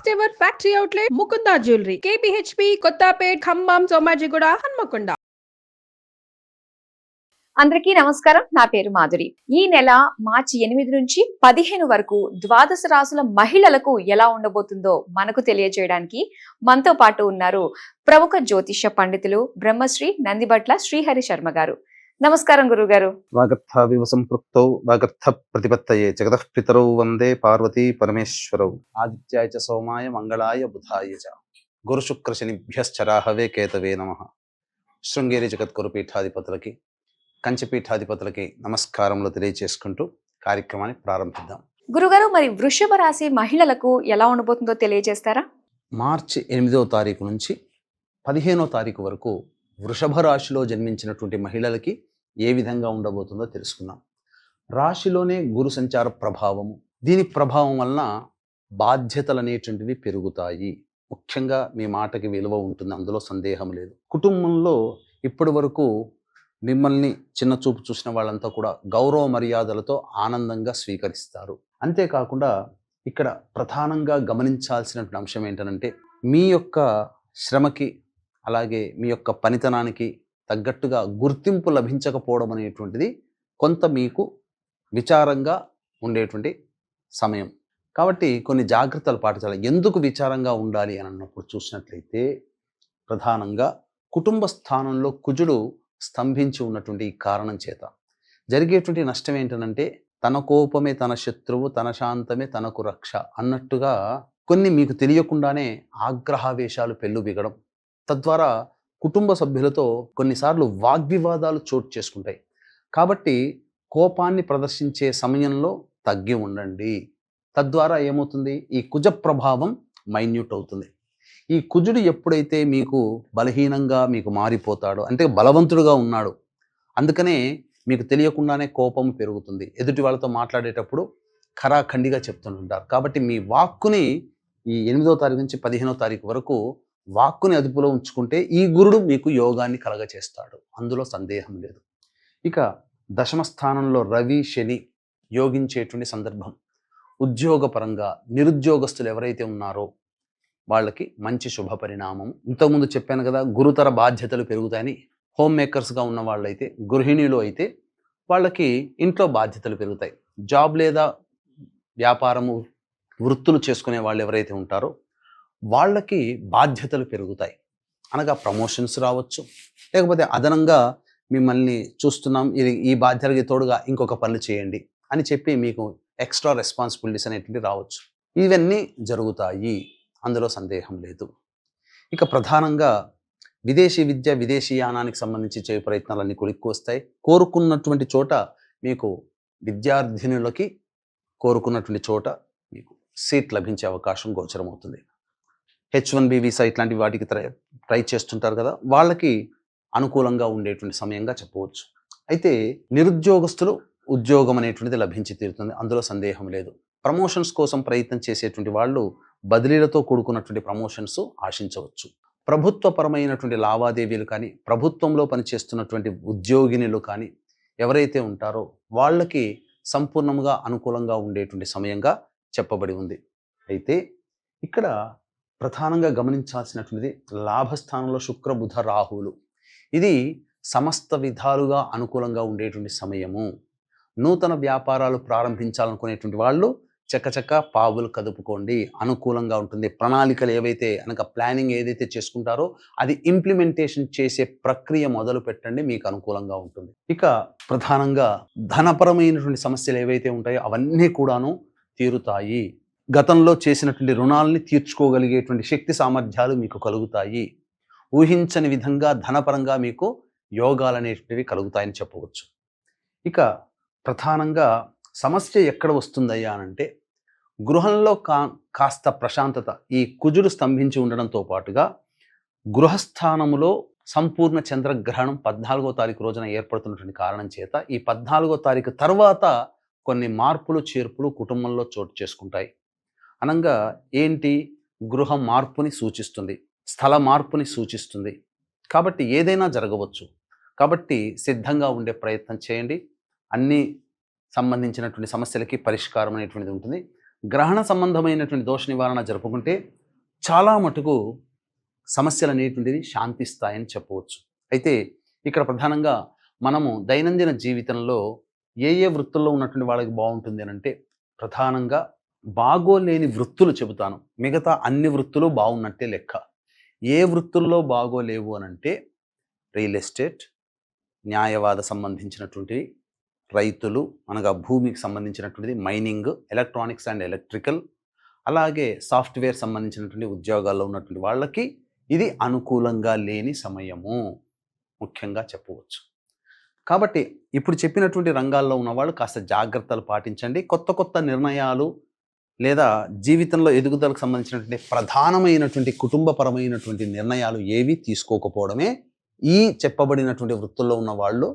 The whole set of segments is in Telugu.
First ever factory outlet Mukunda jewellery KPHB Kothapet Khammam Somajiguda Hanamkonda. అందరికీ నమస్కారం. నా పేరు మాధురి. ఈ నెల మార్చి 8 నుంచి 15 వరకు ద్వాదశ రాశుల మహిళలకు ఎలా ఉండబోతుందో మనకు తెలియజేయడానికి మనతో పాటు ఉన్నారు ప్రముఖ జ్యోతిష్య పండితులు బ్రహ్మశ్రీ నందిబట్ల శ్రీహరి శర్మ గారు. నమస్కారం గురుగారు. వాగర్థావివ సంపృక్తౌ వాగర్థ ప్రతిపత్తయే జగతః పితరౌ వందే పార్వతీ పరమేశ్వరౌ ఆదిత్యాయ చ సోమాయ మంగళాయ బుధాయ చ గురు శుక్ర శనిభ్యశ్చరాహవే కేతవే నమః. శృంగేరి జగద్గురు పీఠాధిపతులకి కంచిపీఠాధిపతులకి నమస్కారములు తెలియజేసుకుంటూ కార్యక్రమాన్ని ప్రారంభిద్దాం. గురుగారు, మరి వృషభ రాశి మహిళలకు ఎలా ఉండబోతుందో తెలియజేస్తారా? మార్చి 8వ తారీఖు నుంచి 15వ తారీఖు వరకు వృషభ రాశిలో జన్మించినటువంటి మహిళలకి ఏ విధంగా ఉండబోతుందో తెలుసుకుందాం. రాశిలోనే గురు సంచార ప్రభావము, దీని ప్రభావం వలన బాధ్యతలు అనేటువంటివి పెరుగుతాయి. ముఖ్యంగా మీ మాటకి విలువ ఉంటుంది, అందులో సందేహం లేదు. కుటుంబంలో ఇప్పటి వరకు మిమ్మల్ని చిన్న చూపు చూసిన వాళ్ళంతా కూడా గౌరవ మర్యాదలతో ఆనందంగా స్వీకరిస్తారు. అంతేకాకుండా ఇక్కడ ప్రధానంగా గమనించాల్సినటువంటి అంశం ఏంటంటే, మీ యొక్క శ్రమకి అలాగే మీ యొక్క పనితనానికి తగ్గట్టుగా గుర్తింపు లభించకపోవడం అనేటువంటిది కొంత మీకు విచారంగా ఉండేటువంటి సమయం. కాబట్టి కొన్ని జాగ్రత్తలు పాటించాలి. ఎందుకు విచారంగా ఉండాలి అని అన్నప్పుడు చూసినట్లయితే, ప్రధానంగా కుటుంబ స్థానంలో కుజుడు స్తంభించి ఉన్నటువంటి ఈ కారణం చేత జరిగేటువంటి నష్టం ఏంటంటే, తన కోపమే తన శత్రువు, తన శాంతమే తనకు రక్ష అన్నట్టుగా కొన్ని మీకు తెలియకుండానే ఆగ్రహావేశాలు పెళ్ళుబిగడం, తద్వారా కుటుంబ సభ్యులతో కొన్నిసార్లు వాగ్వివాదాలు చోటు చేసుకుంటాయి. కాబట్టి కోపాన్ని ప్రదర్శించే సమయంలో తగ్గి ఉండండి. తద్వారా ఏమవుతుంది, ఈ కుజ ప్రభావం మైన్యూట్ అవుతుంది. ఈ కుజుడు ఎప్పుడైతే మీకు బలహీనంగా మీకు మారిపోతాడో, అంటే బలవంతుడుగా ఉన్నాడు, అందుకనే మీకు తెలియకుండానే కోపం పెరుగుతుంది. ఎదుటి వాళ్ళతో మాట్లాడేటప్పుడు ఖరాఖండిగా చెప్తుంటారు. కాబట్టి మీ వాక్కుని ఈ 8వ తారీఖు నుంచి 15వ తారీఖు వరకు వాక్కుని అదుపులో ఉంచుకుంటే ఈ గురుడు మీకు యోగాన్ని కలగచేస్తాడు, అందులో సందేహం లేదు. ఇక దశమ స్థానంలో రవి శని యోగించేటువంటి సందర్భం. ఉద్యోగపరంగా నిరుద్యోగస్తులు ఎవరైతే ఉన్నారో వాళ్ళకి మంచి శుభ పరిణామం. ఇంతకుముందు చెప్పాను కదా, గురుతర బాధ్యతలు పెరుగుతాయని. హోమ్ మేకర్స్గా ఉన్న వాళ్ళైతే, గృహిణీలు అయితే వాళ్ళకి ఇంట్లో బాధ్యతలు పెరుగుతాయి. జాబ్ లేదా వ్యాపారము వృత్తులు చేసుకునే వాళ్ళు ఎవరైతే ఉంటారో వాళ్ళకి బాధ్యతలు పెరుగుతాయి. అనగా ప్రమోషన్స్ రావచ్చు, లేకపోతే అదనంగా మిమ్మల్ని చూస్తున్నాం, ఈ బాధ్యతలకి తోడుగా ఇంకొక పనులు చేయండి అని చెప్పి మీకు ఎక్స్ట్రా రెస్పాన్సిబిలిటీస్ అనేటివి రావచ్చు. ఇవన్నీ జరుగుతాయి, అందులో సందేహం లేదు. ఇక ప్రధానంగా విదేశీ విద్య, విదేశీ యానానికి సంబంధించి చేయ ప్రయత్నాలన్నీ కొలిక్కి వస్తాయి. కోరుకున్నటువంటి చోట మీకు విద్యార్థినులకి కోరుకున్నటువంటి చోట మీకు సీట్ లభించే అవకాశం గోచరమవుతుంది. H1B వీసా ఇట్లాంటి వాటికి ట్రై చేస్తుంటారు కదా, వాళ్ళకి అనుకూలంగా ఉండేటువంటి సమయంగా చెప్పవచ్చు. అయితే నిరుద్యోగస్తులు ఉద్యోగం అనేటువంటిది లభించి తీరుతుంది, అందులో సందేహం లేదు. ప్రమోషన్స్ కోసం ప్రయత్నం చేసేటువంటి వాళ్ళు బదిలీలతో కూడుకున్నటువంటి ప్రమోషన్స్ ఆశించవచ్చు. ప్రభుత్వపరమైనటువంటి లావాదేవీలు కానీ, ప్రభుత్వంలో పనిచేస్తున్నటువంటి ఉద్యోగినులు కానీ ఎవరైతే ఉంటారో వాళ్ళకి సంపూర్ణంగా అనుకూలంగా ఉండేటువంటి సమయంగా చెప్పబడి ఉంది. అయితే ఇక్కడ ప్రధానంగా గమనించాల్సినటువంటిది లాభస్థానంలో శుక్ర బుధ రాహువులు. ఇది సమస్త విధాలుగా అనుకూలంగా ఉండేటువంటి సమయము. నూతన వ్యాపారాలు ప్రారంభించాలనుకునేటువంటి వాళ్ళు చక్కచక్క పావులు కదుపుకోండి, అనుకూలంగా ఉంటుంది. ప్రణాళికలు ఏవైతే అనగా ప్లానింగ్ ఏదైతే చేసుకుంటారో అది ఇంప్లిమెంటేషన్ చేసే ప్రక్రియ మొదలు పెట్టండి, మీకు అనుకూలంగా ఉంటుంది. ఇక ప్రధానంగా ధనపరమైనటువంటి సమస్యలు ఏవైతే ఉంటాయో అవన్నీ కూడాను తీరుతాయి. గతంలో చేసినటువంటి రుణాలని తీర్చుకోగలిగేటువంటి శక్తి సామర్థ్యాలు మీకు కలుగుతాయి. ఊహించని విధంగా ధనపరంగా మీకు యోగాలు అనేటువంటివి కలుగుతాయని చెప్పవచ్చు. ఇక ప్రధానంగా సమస్య ఎక్కడ వస్తుందయ్యా అనంటే, గృహంలో కాస్త ప్రశాంతత. ఈ కుజుడు స్తంభించి ఉండడంతో పాటుగా గృహస్థానములో సంపూర్ణ చంద్రగ్రహణం 14వ తారీఖు రోజున ఏర్పడుతున్నటువంటి కారణం చేత ఈ 14వ తారీఖు తర్వాత కొన్ని మార్పులు చేర్పులు కుటుంబంలో చోటు చేసుకుంటాయి. అనంగా ఏంటి, గృహ మార్పుని సూచిస్తుంది, స్థల మార్పుని సూచిస్తుంది. కాబట్టి ఏదైనా జరగవచ్చు. కాబట్టి సిద్ధంగా ఉండే ప్రయత్నం చేయండి. అన్ని సంబంధించినటువంటి సమస్యలకి పరిష్కారం అనేటువంటిది ఉంటుంది. గ్రహణ సంబంధమైనటువంటి దోష నివారణ జరుపుకుంటే చాలా మటుకు సమస్యలు అనేటువంటివి శాంతిస్తాయని చెప్పవచ్చు. అయితే ఇక్కడ ప్రధానంగా మనము దైనందిన జీవితంలో ఏ వృత్తుల్లో ఉన్నటువంటి వాళ్ళకి బాగుంటుంది అని అంటే, ప్రధానంగా బాగోలేని వృత్తులు చెబుతాను. మిగతా అన్ని వృత్తులు బాగున్నట్టే లెక్క. ఏ వృత్తుల్లో బాగోలేవు అనంటే రియల్ ఎస్టేట్, న్యాయవాద సంబంధించినటువంటివి, రైతులు అనగా భూమికి సంబంధించినటువంటిది, మైనింగ్, ఎలక్ట్రానిక్స్ అండ్ ఎలక్ట్రికల్, అలాగే సాఫ్ట్వేర్ సంబంధించినటువంటి ఉద్యోగాల్లో ఉన్నటువంటి వాళ్ళకి ఇది అనుకూలంగా లేని సమయము ముఖ్యంగా చెప్పవచ్చు. కాబట్టి ఇప్పుడు చెప్పినటువంటి రంగాల్లో ఉన్నవాళ్ళు కాస్త జాగ్రత్తలు పాటించండి. కొత్త నిర్ణయాలు లేదా జీవితంలో ఎదుగుదలకు సంబంధించినటువంటి ప్రధానమైనటువంటి కుటుంబపరమైనటువంటి నిర్ణయాలు ఏవి తీసుకోకపోవడమే ఈ చెప్పబడినటువంటి వృత్తుల్లో ఉన్న వాళ్ళు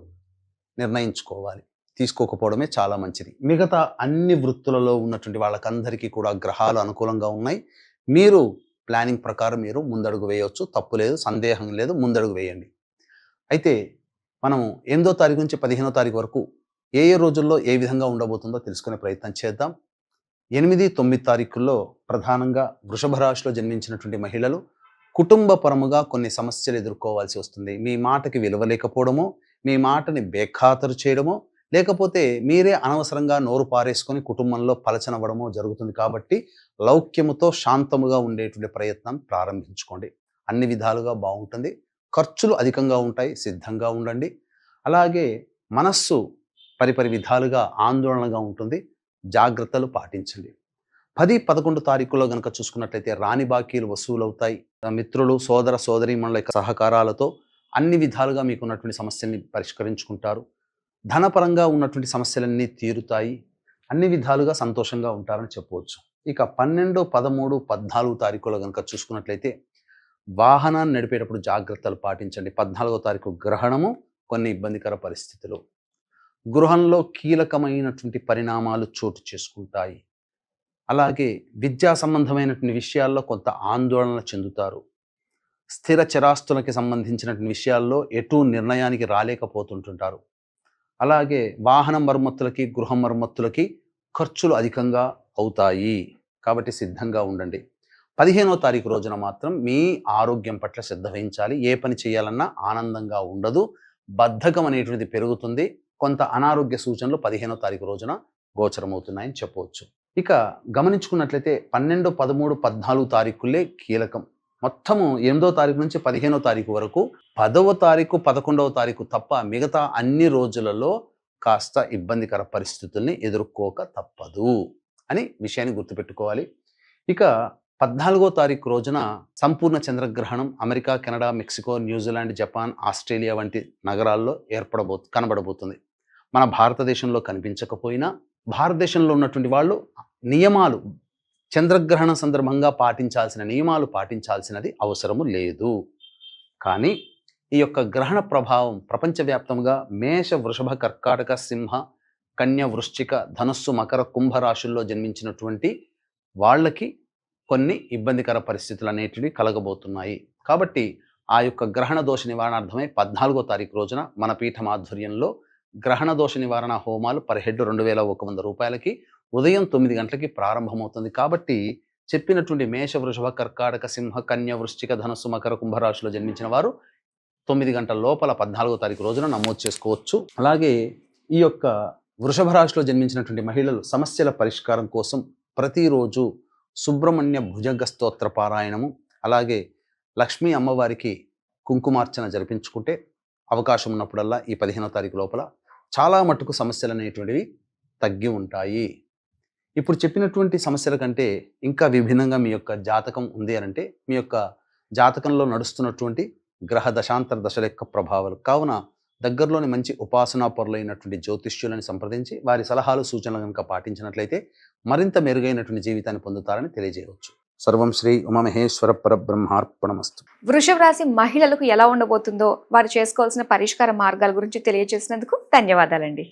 నిర్ణయించుకోవాలి. తీసుకోకపోవడమే చాలా మంచిది. మిగతా అన్ని వృత్తులలో ఉన్నటువంటి వాళ్ళకందరికీ కూడా గ్రహాలు అనుకూలంగా ఉన్నాయి. మీరు ప్లానింగ్ ప్రకారం మీరు ముందడుగు వేయవచ్చు, తప్పు లేదు, సందేహం లేదు, ముందడుగు వేయండి. అయితే మనము 8వ తారీఖు నుంచి 15వ తారీఖు వరకు ఏ రోజుల్లో ఏ విధంగా ఉండబోతుందో తెలుసుకునే ప్రయత్నం చేద్దాం. 8, 9 తారీఖుల్లో ప్రధానంగా వృషభ రాశిలో జన్మించినటువంటి మహిళలు కుటుంబపరముగా కొన్ని సమస్యలు ఎదుర్కోవాల్సి వస్తుంది. మీ మాటకి విలువ లేకపోవడమో, మీ మాటని బేఖాతరు చేయడమో, లేకపోతే మీరే అనవసరంగా నోరు పారేసుకొని కుటుంబంలో పలచనవ్వడమో జరుగుతుంది. కాబట్టి లౌక్యముతో శాంతముగా ఉండేటువంటి ప్రయత్నం ప్రారంభించుకోండి. అన్ని విధాలుగా బాగుంటుంది. ఖర్చులు అధికంగా ఉంటాయి, సిద్ధంగా ఉండండి. అలాగే మనస్సు పరిపరి విధాలుగా ఆందోళనగా ఉంటుంది, జాగ్రత్తలు పాటించండి. 10, 11 తారీఖులో కనుక చూసుకున్నట్లయితే రాని బాకీలు వసూలవుతాయి. మిత్రులు, సోదర సోదరీమణుల యొక్క సహకారాలతో అన్ని విధాలుగా మీకున్నటువంటి సమస్యల్ని పరిష్కరించుకుంటారు. ధనపరంగా ఉన్నటువంటి సమస్యలన్నీ తీరుతాయి. అన్ని విధాలుగా సంతోషంగా ఉంటారని చెప్పవచ్చు. ఇక 12, 13, 14 తారీఖులో కనుక చూసుకున్నట్లయితే వాహనాన్ని నడిపేటప్పుడు జాగ్రత్తలు పాటించండి. 14వ తారీఖు గ్రహణము, కొన్ని ఇబ్బందికర పరిస్థితులు. గృహంలో కీలకమైనటువంటి పరిణామాలు చోటు చేసుకుంటాయి. అలాగే విద్యా సంబంధమైనటువంటి విషయాల్లో కొంత ఆందోళన చెందుతారు. స్థిర చరాస్తులకి సంబంధించినటువంటి విషయాల్లో ఎటు నిర్ణయానికి రాలేకపోతుంటుంటారు. అలాగే వాహన మరమ్మతులకి, గృహ మరమ్మతులకి ఖర్చులు అధికంగా అవుతాయి. కాబట్టి సిద్ధంగా ఉండండి. 15వ తారీఖు రోజున మాత్రం మీ ఆరోగ్యం పట్ల శ్రద్ధ వహించాలి. ఏ పని చేయాలన్నా ఆనందంగా ఉండదు, బద్ధకం అనేటువంటిది పెరుగుతుంది. కొంత అనారోగ్య సూచనలు 15వ తారీఖు రోజున గోచరమవుతున్నాయని చెప్పవచ్చు. ఇక గమనించుకున్నట్లయితే 12, 13, 14 తారీఖులే కీలకం. మొత్తము 8వ తారీఖు నుంచి 15వ తారీఖు వరకు 10వ తారీఖు, 11వ తారీఖు తప్ప మిగతా అన్ని రోజులలో కాస్త ఇబ్బందికర పరిస్థితుల్ని ఎదుర్కోక తప్పదు అని విషయాన్ని గుర్తుపెట్టుకోవాలి. ఇక 14వ తారీఖు రోజున సంపూర్ణ చంద్రగ్రహణం America, Canada, Mexico, New Zealand, Japan, Australia వంటి నగరాల్లో కనబడబోతుంది. మన భారతదేశంలో కనిపించకపోయినా భారతదేశంలో ఉన్నటువంటి వాళ్ళు నియమాలు, చంద్రగ్రహణం సందర్భంగా పాటించాల్సిన నియమాలు పాటించాల్సినది అవసరము లేదు. కానీ ఈ యొక్క గ్రహణ ప్రభావం ప్రపంచవ్యాప్తంగా మేష, వృషభ, కర్కాటక, సింహ, కన్య, వృశ్చిక, ధనుస్సు, మకర, కుంభ రాశుల్లో జన్మించినటువంటి వాళ్ళకి కొన్ని ఇబ్బందికర పరిస్థితులు అనేటివి కలగబోతున్నాయి. కాబట్టి ఆ యొక్క గ్రహణ దోష నివారణార్థమై 14వ తారీఖు రోజున మన పీఠం ఆధ్వర్యంలో గ్రహణ దోష నివారణ హోమాలు పర్ హెడ్ 2100 రూపాయలకి ఉదయం 9 గంటలకి ప్రారంభమవుతుంది. కాబట్టి చెప్పినటువంటి మేష, వృషభ, కర్కాటక, సింహ, కన్య, వృశ్చిక, ధనుస్సు, మకర, కుంభరాశిలో జన్మించిన వారు 9 గంటల లోపల 14వ తారీఖు రోజున నమోదు చేసుకోవచ్చు. అలాగే ఈ యొక్క వృషభ రాశిలో జన్మించినటువంటి మహిళలు సమస్యల పరిష్కారం కోసం ప్రతిరోజు సుబ్రహ్మణ్య భుజంగ స్తోత్ర పారాయణము, అలాగే లక్ష్మీ అమ్మవారికి కుంకుమార్చన జరిపించుకుంటే అవకాశం ఉన్నప్పుడల్లా ఈ 15వ తారీఖు లోపల చాలా మట్టుకు సమస్యలు అనేటువంటివి తగ్గి ఉంటాయి. ఇప్పుడు చెప్పినటువంటి సమస్యల కంటే ఇంకా విభిన్నంగా మీ యొక్క జాతకం ఉంది అనంటే మీ యొక్క జాతకంలో నడుస్తున్నటువంటి గ్రహ దశాంతర దశల యొక్క ప్రభావాలు. కావున దగ్గరలోని మంచి ఉపాసనా పరులైనటువంటి జ్యోతిష్యులను సంప్రదించి వారి సలహాలు, సూచనలు కనుక పాటించినట్లయితే మరింత మెరుగైనటువంటి జీవితాన్ని పొందుతారని తెలియజేయవచ్చు. సర్వం శ్రీ ఉమామహేశ్వర పరబ్రహ్మార్పణమస్తు. వృషభ రాశి మహిళలకు ఎలా ఉండబోతుందో, వారు చేసుకోవాల్సిన పరిష్కార మార్గాల గురించి తెలియజేసినందుకు ధన్యవాదాలండి.